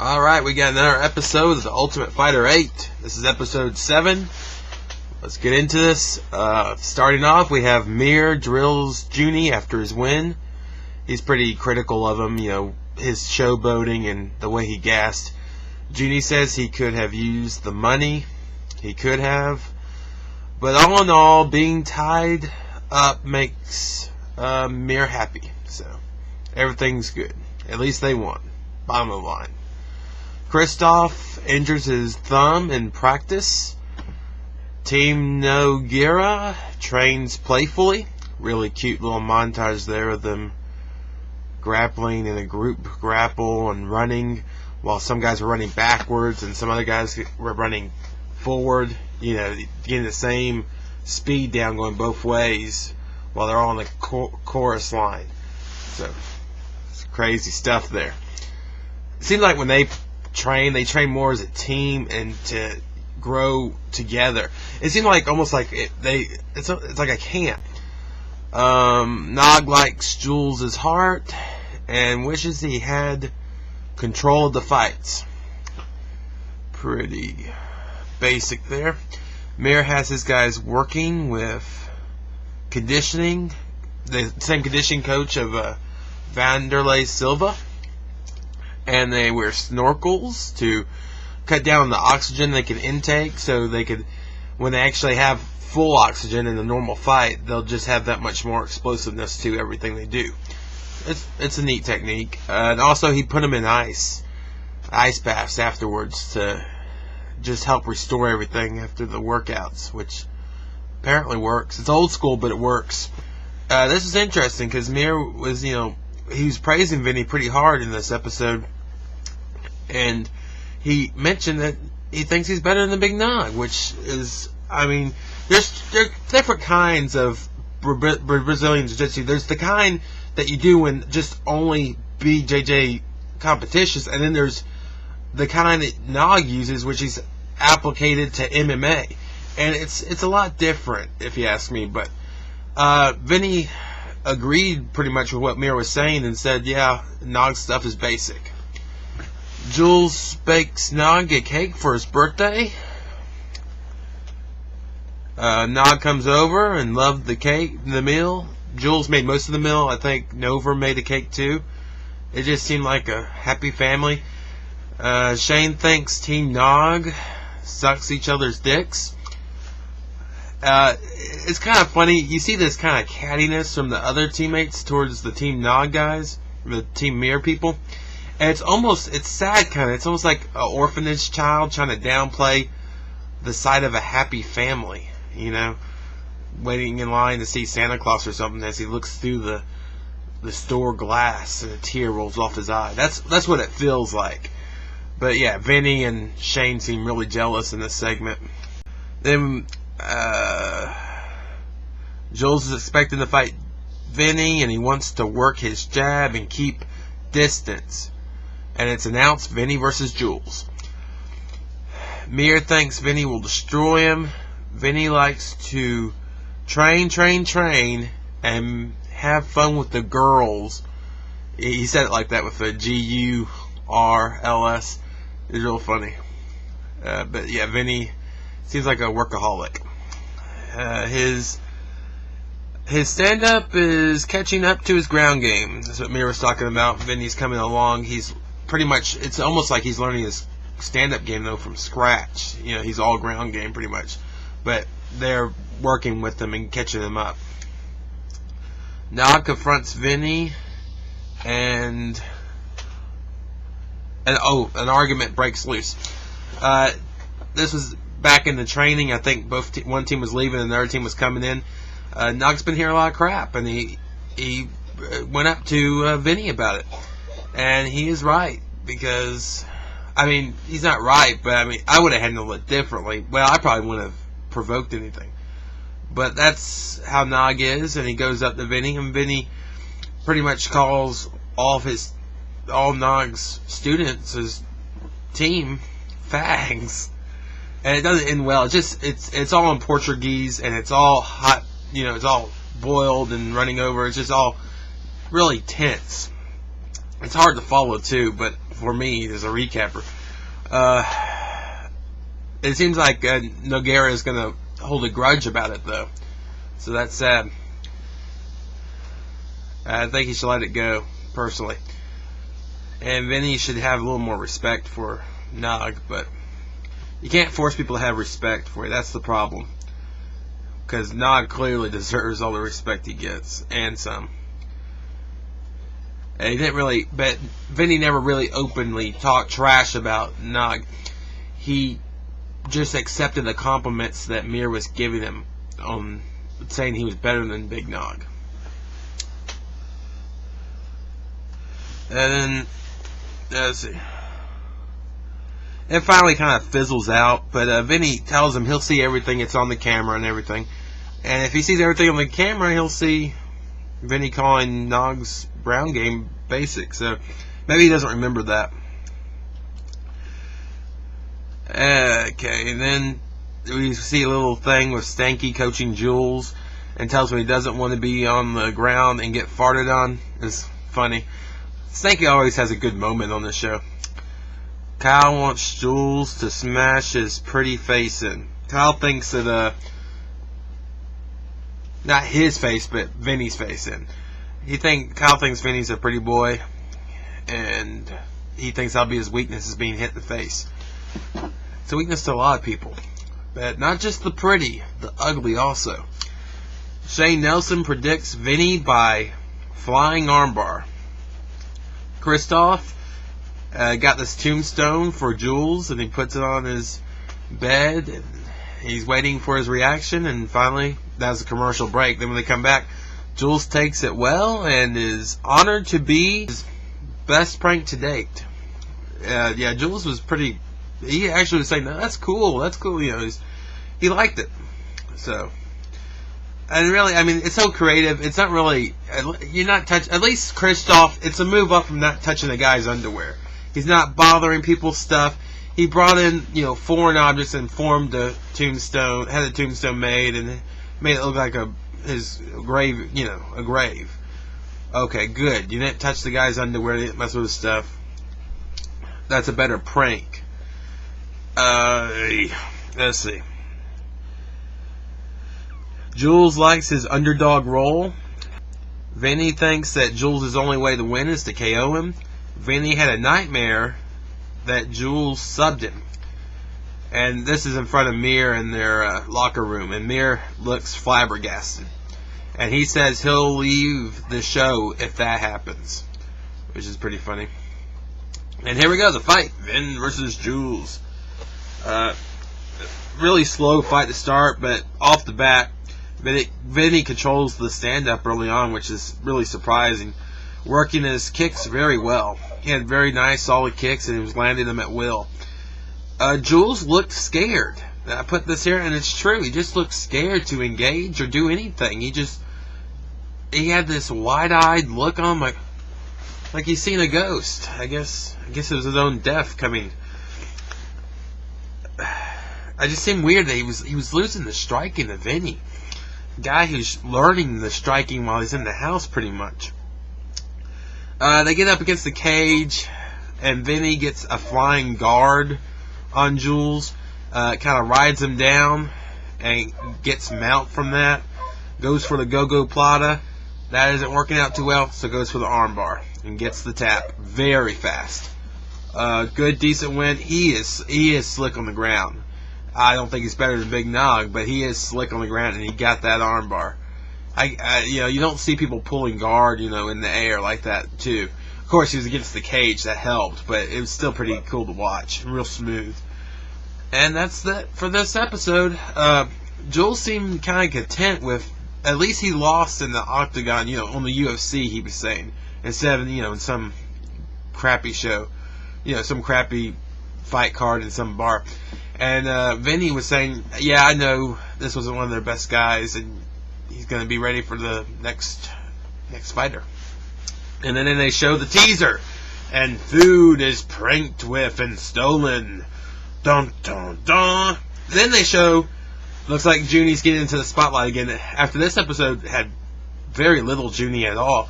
Alright, we got another episode of The Ultimate Fighter 8. This is episode 7. Let's get into this. Starting off, we have Mir drills Junie after his win. He's pretty critical of him, his showboating and the way he gassed. Junie says he could have used the money. He could have. But all in all, being tied up makes Mir happy. So, everything's good. At least they won. Bottom of the line. Krzysztof injures his thumb in practice. Team Nogueira trains playfully. Really cute little montage there of them grappling in a group grapple and running, while some guys were running backwards and some other guys were running forward, getting the same speed down going both ways while they're all on the chorus line. So, it's crazy stuff there. It seems like when they train more as a team and to grow together. It seemed like almost like it's like a camp. Nog likes Jules' heart and wishes he had control of the fights. Pretty basic there. Mir has his guys working with conditioning, the same conditioning coach of Vanderlei Silva. And they wear snorkels to cut down on the oxygen they can intake, so they could, when they actually have full oxygen in a normal fight, they'll just have that much more explosiveness to everything they do. It's a neat technique. And also he put them in ice baths afterwards to just help restore everything after the workouts, which apparently works. It's old school, but it works. This is interesting because Mir was, he was praising Vinnie pretty hard in this episode, and he mentioned that he thinks he's better than the Big Nog, which is, there's different kinds of Brazilian Jiu-Jitsu. There's the kind that you do in just only BJJ competitions, and then there's the kind that Nog uses, which is applicated to MMA, and it's a lot different, if you ask me. But Vinnie agreed pretty much with what Mir was saying and said, yeah, Nog's stuff is basic. Jules bakes Nog a cake for his birthday. Nog comes over and loved the meal. Jules made most of the meal. I think Nova made a cake too. It just seemed like a happy family. Shane thinks Team Nog sucks each other's dicks. It's kind of funny. You see this kind of cattiness from the other teammates towards the Team Nog guys, the Team Mir people. And it's sad kind of. It's almost like an orphanage child trying to downplay the sight of a happy family, waiting in line to see Santa Claus or something as he looks through the store glass and a tear rolls off his eye. That's what it feels like. But yeah, Vinnie and Shane seem really jealous in this segment. Then Jules is expecting to fight Vinnie, and he wants to work his jab and keep distance. And it's announced Vinnie versus Jules. Mir thinks Vinnie will destroy him. Vinnie likes to train, and have fun with the girls. He said it like that with a G-U-R-L-S. It's real funny. But yeah, Vinnie seems like a workaholic. His stand-up is catching up to his ground game. That's what Mir was talking about. Vinnie's coming along. He's pretty much, it's almost like he's learning his stand-up game, though, from scratch. He's all ground game, pretty much. But they're working with him and catching him up. Nog confronts Vinnie, and an argument breaks loose. This was back in the training. I think one team was leaving and the other team was coming in. Nog's been hearing a lot of crap, and he went up to Vinnie about it. And he is right, because, he's not right, but I would have handled it differently. Well, I probably wouldn't have provoked anything. But that's how Nog is, and he goes up to Vinnie, and Vinnie pretty much calls all Nog's students, his team, fags. And it doesn't end well. It's all in Portuguese, and it's all hot, it's all boiled and running over. It's just all really tense. It's hard to follow too, but for me as a recapper. It seems like Nogueira is going to hold a grudge about it, though. So that's sad. I think he should let it go, personally. And Vinny should have a little more respect for Nog, but you can't force people to have respect for you. That's the problem. Because Nog clearly deserves all the respect he gets, and some. And he didn't really, but Vinny never really openly talked trash about Nog. He just accepted the compliments that Mir was giving him on saying he was better than Big Nog. And then, let's see. It finally kind of fizzles out, but Vinny tells him he'll see everything that's on the camera and everything. And if he sees everything on the camera, he'll see Vinny calling Nog's brown game basic. So maybe he doesn't remember that. Okay, and then we see a little thing with Stanky coaching Jules and tells him he doesn't want to be on the ground and get farted on. It's funny. Stanky always has a good moment on the show. Kyle wants Jules to smash his pretty face in. Kyle thinks that, not his face, but Vinny's face in. Kyle thinks Vinny's a pretty boy, and he thinks that'll be his weakness, is being hit in the face. It's a weakness to a lot of people, but not just the pretty, the ugly also. Shane Nelson predicts Vinny by flying armbar. Krzysztof got this tombstone for Jules, and he puts it on his bed, and he's waiting for his reaction, and finally, that was a commercial break. Then when they come back, Jules takes it well and is honored to be his best prank to date. Yeah, Jules was pretty... He actually was saying, no, that's cool, you know, he liked it. So, and really, I mean, it's so creative, it's not really, you're not touching, at least Krzysztof, it's a move up from not touching the guy's underwear. He's not bothering people's stuff. He brought in, you know, foreign objects and formed a tombstone, had a tombstone made, and made it look like his grave, you know, a grave. Okay, good. You didn't touch the guy's underwear, you didn't mess with his stuff. That's a better prank. Let's see. Jules likes his underdog role. Vinny thinks that Jules' only way to win is to KO him. Vinny had a nightmare that Jules subbed him. And this is in front of Mir in their locker room. And Mir looks flabbergasted. And he says he'll leave the show if that happens. Which is pretty funny. And here we go, the fight. Vin versus Jules. Really slow fight to start, but off the bat, Vinny controls the stand-up early on, which is really surprising. Working his kicks very well. He had very nice, solid kicks, and he was landing them at will. Jules looked scared. I put this here, and it's true. He just looked scared to engage or do anything. He had this wide-eyed look on him, like he's seen a ghost. I guess it was his own death coming. I just seemed weird that he was losing the striking to Vinny. Guy who's learning the striking while he's in the house, pretty much. They get up against the cage, and Vinny gets a flying guard on Jules. Kind of rides him down and gets mount from that. Goes for the go-go plata. That isn't working out too well, so goes for the armbar and gets the tap very fast. Good, decent win. He is slick on the ground. I don't think he's better than Big Nog, but he is slick on the ground, and he got that armbar. You don't see people pulling guard, in the air like that too. Of course, he was against the cage, that helped, but it was still pretty cool to watch, real smooth. And that's that for this episode. Jules seemed kind of content with, at least he lost in the octagon, on the UFC, he was saying, instead of, in some crappy show, some crappy fight card in some bar. And Vinny was saying, yeah, I know this wasn't one of their best guys, and he's going to be ready for the next fighter. And then they show the teaser, and food is pranked with and stolen. Dun dun dun. Then they show, looks like Junie's getting into the spotlight again. After this episode had very little Junie at all.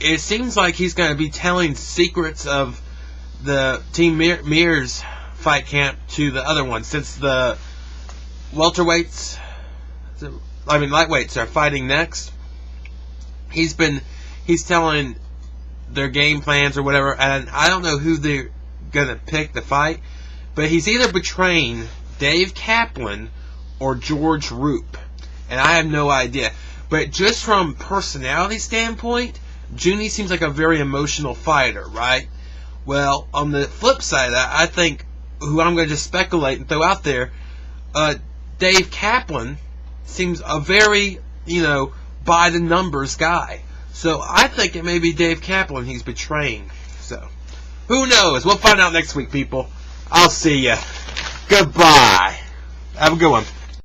it seems like he's going to be telling secrets of the Team Mirrors fight camp to the other one, since the lightweights are fighting next. He's telling their game plans or whatever, and I don't know who they're going to pick to fight, but he's either betraying Dave Kaplan or George Roop, and I have no idea. But just from personality standpoint, Junie seems like a very emotional fighter, right? Well, on the flip side of that, I think, who I'm going to just speculate and throw out there, Dave Kaplan seems a very, by-the-numbers guy. So I think it may be Dave Kaplan he's betraying. So, who knows? We'll find out next week, people. I'll see ya. Goodbye. Have a good one.